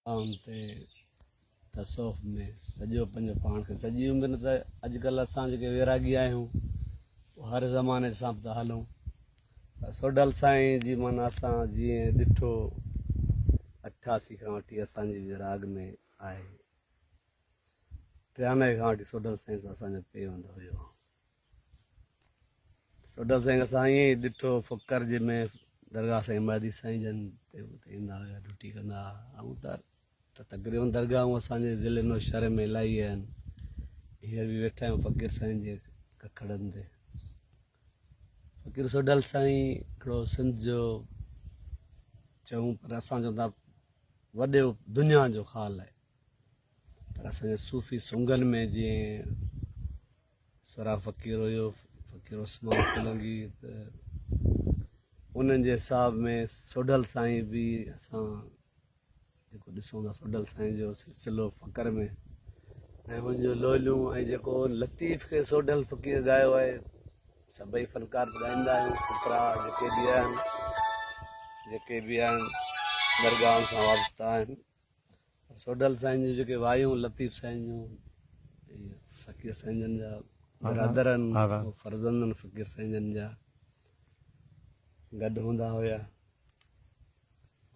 आम ते तसौफ़ में सॼो पंहिंजो पाण खे सॼी उमिरि त अॼुकल्ह असां जेके वैरागी आहियूं हर ज़माने सां था हलूं। सोडल साईं जी माना असां जीअं ॾिठो 88 खां वठी असांजी विराग में आहे। 93 खां वठी सोडल साईं सां असांजो पेवंद हुयो। सोडल साईं असां ईअं ई ॾिठो फ़कर जे में दरगाह साईं मादी साईं जन ते ईंदा हुआ, ड्यूटी कंदा हुआ। ऐं त तक़रीबन दरगाहूं असांजे ज़िले नौशहर में इलाही आहिनि। हींअर बि वेठा आहियूं फ़कीर साईं जे कखड़नि ते। फ़कीर सोडल साईं हिकिड़ो सिंध जो चऊं पर असां चवंदा वॾो दुनिया जो ख़ाल आहे। पर असांजे सूफ़ी सुंगनि में जीअं सरा फ़कीर हुयो, फ़कीर उस्मान सोलंकी, त उन्हनि जे हिसाब में सोडल साईं बि असां जेको ॾिसूं था सोडल साईं जो सिलसिलो फ़कर में ऐं मुंहिंजो लोलियूं ऐं जेको लतीफ़ खे सोडल फ़कीर ॻायो आहे। सभई फ़नकार ॻाईंदा आहियूं, छोकिरा जेके बि आहिनि दरगाह सां वाबस्ता आहिनि। सोडल साईं जूं जेके वायूं लतीफ़ साईं जूं फ़कीर साईं जन जा बरादरनि फर्ज़ंदनि फ़कीर साईं जन जा गॾु हूंदा हुया।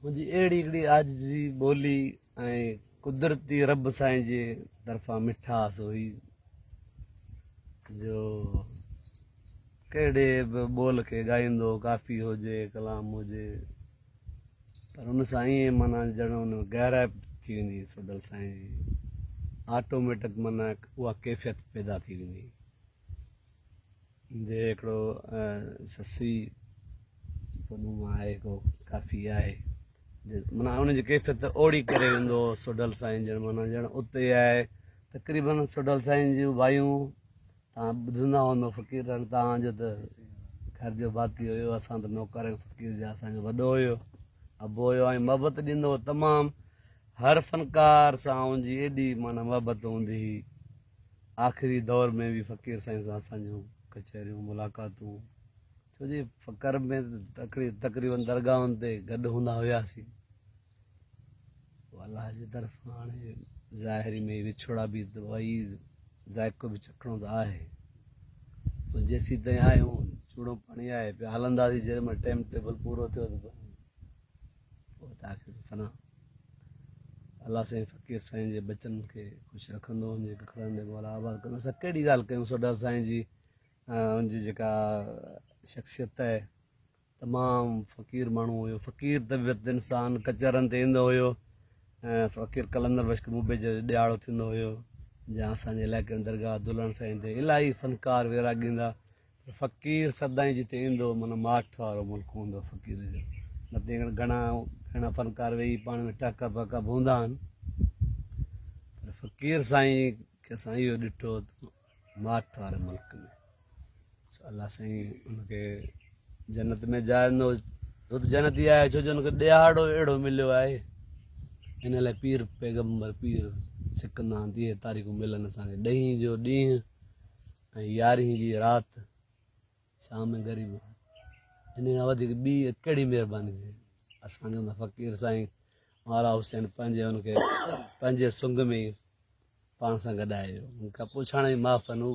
मुंहिंजी अहिड़ी हिकिड़ी आजिज़ी ॿोली ऐं कुदरती रब साईं जे तरफ़ां मिठास हुई जो कहिड़े बि ॿोल खे ॻाईंदो, काफ़ी हुजे कलाम हुजे, पर हुन सां ईअं माना ॼण हुन गहराई थी वेंदी सोडल साईं जी, ऑटोमेटिक माना उहा कैफ़ियत पैदा थी वेंदी। जे हिकिड़ो ससी मां आहे को काफ़ी आहे माना उनजी कैफ़ियत ओड़ी करे वेंदो सोडल साईं ॼण माना ॼण उते आहे। तक़रीबन सोडल साईं जूं वायूं तव्हां ॿुधंदा हूंदो फ़कीर तव्हांजो त घर जो भाती हुयो, असां त नौकर आहियूं फ़कीर जा, असांजो वॾो हुयो, अबो हुयो ऐं मोहबत ॾींदो हुओ तमामु। हर फ़नकार सां हुनजी एॾी माना मोहबत हूंदी हुई। आख़िरी दौर में बि फ़कीर साईं सां असांजूं कचहरियूं मुलाक़ातूं, छो जी फ़कर में तक़रीबन दरगाहुनि ते गॾु हूंदा हुआसीं। अलाह जी तरफ़ां हाणे ज़ाहिरी में विछोड़ा बि त वही ज़ाइको बि चखणो त आहे। पोइ जेसीं ताईं आहियूं चूड़ो पाणी आहे पिया हलंदासीं, जंहिं महिल टाइम टेबल पूरो थियो त पोइ त आख़िर फना अलाह साईं फ़कीर साईं जे बचनि खे ख़ुशि रखंदो हुनजे कखड़नि ते मौला आबाद कंदो। असां कहिड़ी ॻाल्हि कयूं सोडल साईं जी हुनजी जेका शख़्सियत आहे, तमामु फ़क़ीर माण्हू हुयो, फ़क़ीर तबियत इंसानु कचहरनि ते ईंदो हुयो। ऐं फ़कीर कलंदर बश्क मुबे जो ॾियारो थींदो हुयो जहाँ असांजे इलाइक़े में दरगाह दुल्हन साईं ते इलाही फ़नकार वैरागी ईंदा। फ़क़ीर सदाईं जिते ईंदो माना माठ वारो मुल्क हूंदो फ़क़ीर जो, न त घणा फ़नकार वेही पाण में टाका बाका बि हूंदा आहिनि, पर फ़क़ीर साईं खे असां इहो ॾिठो माठ वारे मुल्क में। अलाह साईं हुनखे जन्नत में जाईंदो, छो त जन्नत ई आहे छो जो हुनखे ॾियारो अहिड़ो मिलियो आहे। हिन लाइ पीर पैगम्बर पीर सिकंदा आहिनि तीअं तारीख़ूं मिलनि असांखे। 10 जो ॾींहुं ऐं 11 जी राति शाम ग़रीब, हिन खां वधीक ॿी कहिड़ी महिरबानी थिए। असां चवंदा फ़क़ीर साईं मौला हुसैन पंहिंजे हुनखे पंहिंजे सुंग में ई पाण सां गॾायो, हुनखां पुछण जी माफ़न हू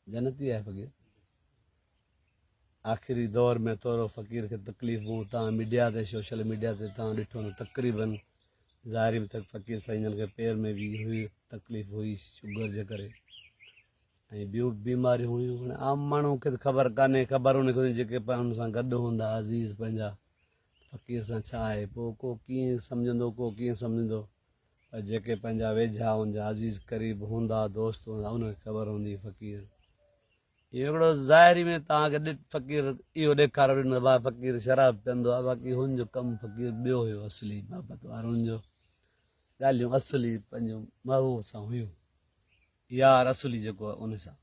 जन्नती आहे फ़क़ीर। आख़िरी दौर में थोरो फ़क़ीर खे तकलीफ़ूं तव्हां मीडिया ते सोशल मीडिया ते तव्हां ॾिठो न, तक़रीबन ज़ाहिरी में त फ़क़ीर साईं जन खे पेर में बि हुई तकलीफ़ हुई शुगर जे करे ऐं ॿियूं बीमारियूं हुयूं। हाणे आम माण्हू खे त ख़बर कान्हे, ख़बर हुनखे जेके हुन सां गॾु हूंदा अज़ीज़ पंहिंजा फ़क़ीर सां छा आहे, पोइ को कीअं सम्झंदो को कीअं सम्झंदो, पर जेके पंहिंजा वेझा हुनजा अज़ीज़ क़रीब हूंदा दोस्त हूंदा उनखे ख़बर हूंदी फ़क़ीर। इहो हिकिड़ो ज़ाहिरी में तव्हांखे फ़क़ीर इहो ॾेखारे ॾिनो भाउ फ़क़ीर शराब पीअंदो आहे, बाक़ी हुनजो कमु फ़क़ीर ॿियो हुयो असली मोहबत वारो, हुनजो ॻाल्हियूं असली पंहिंजो महबूब सां हुयूं, यार असली जेको आहे उन सां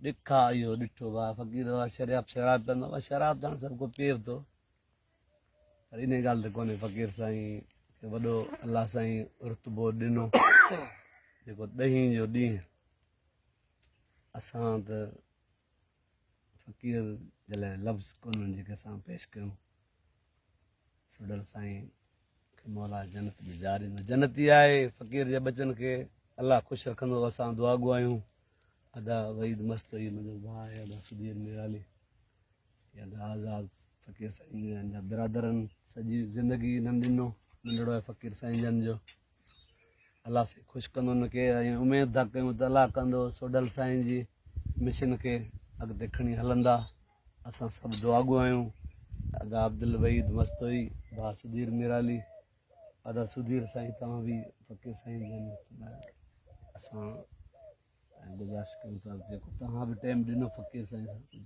ॾिखा इहो ॾिठो भाउ फ़क़ीर शराब पीअंदो आहे, शराब त हाणे सभु को पीए थो, पर इन ॻाल्हि ते कोन्हे। फ़क़ीर साईं खे वॾो अलाह साईं रुतबो ॾिनो जेको 10 जो ॾींहुं असां त फ़क़ीर जे लाइ लफ़्ज़ कोन्हनि जेके असां पेश कयूं। सोडल साईं कि मौला जन्नत में जारी न जन्नती आहे फ़क़ीर जे बचनि खे अलाह ख़ुशि रखंदो असां दुआ गुआयूं अदा वहीद मस्त हुई मुंहिंजो भाउ आहे अदा सुधीर निराली अदा आज़ाद फ़क़ीर साईं अञा बिरादरनि सॼी ज़िंदगी इन्हनि ॾिनो नंढड़ो आहे फ़क़ीर साईं जन जो अलाह साईं ख़ुशि कंदो हुनखे ऐं उमेदु था कयूं त अलाह कंदो सोडल साईं जी मिशन खे अॻिते खणी हलंदा असां सभु दुआ गुआयूं अदा अब्दुल वहीद मस्त हुई भाउ सुधीर निराली अदा सुधीर साईं तव्हां बि फ़क़ीर साईं जन असां गुज़ारिश कयूं था जेको तव्हां बि टाइम ॾिनो फ़क़ीर साईं सां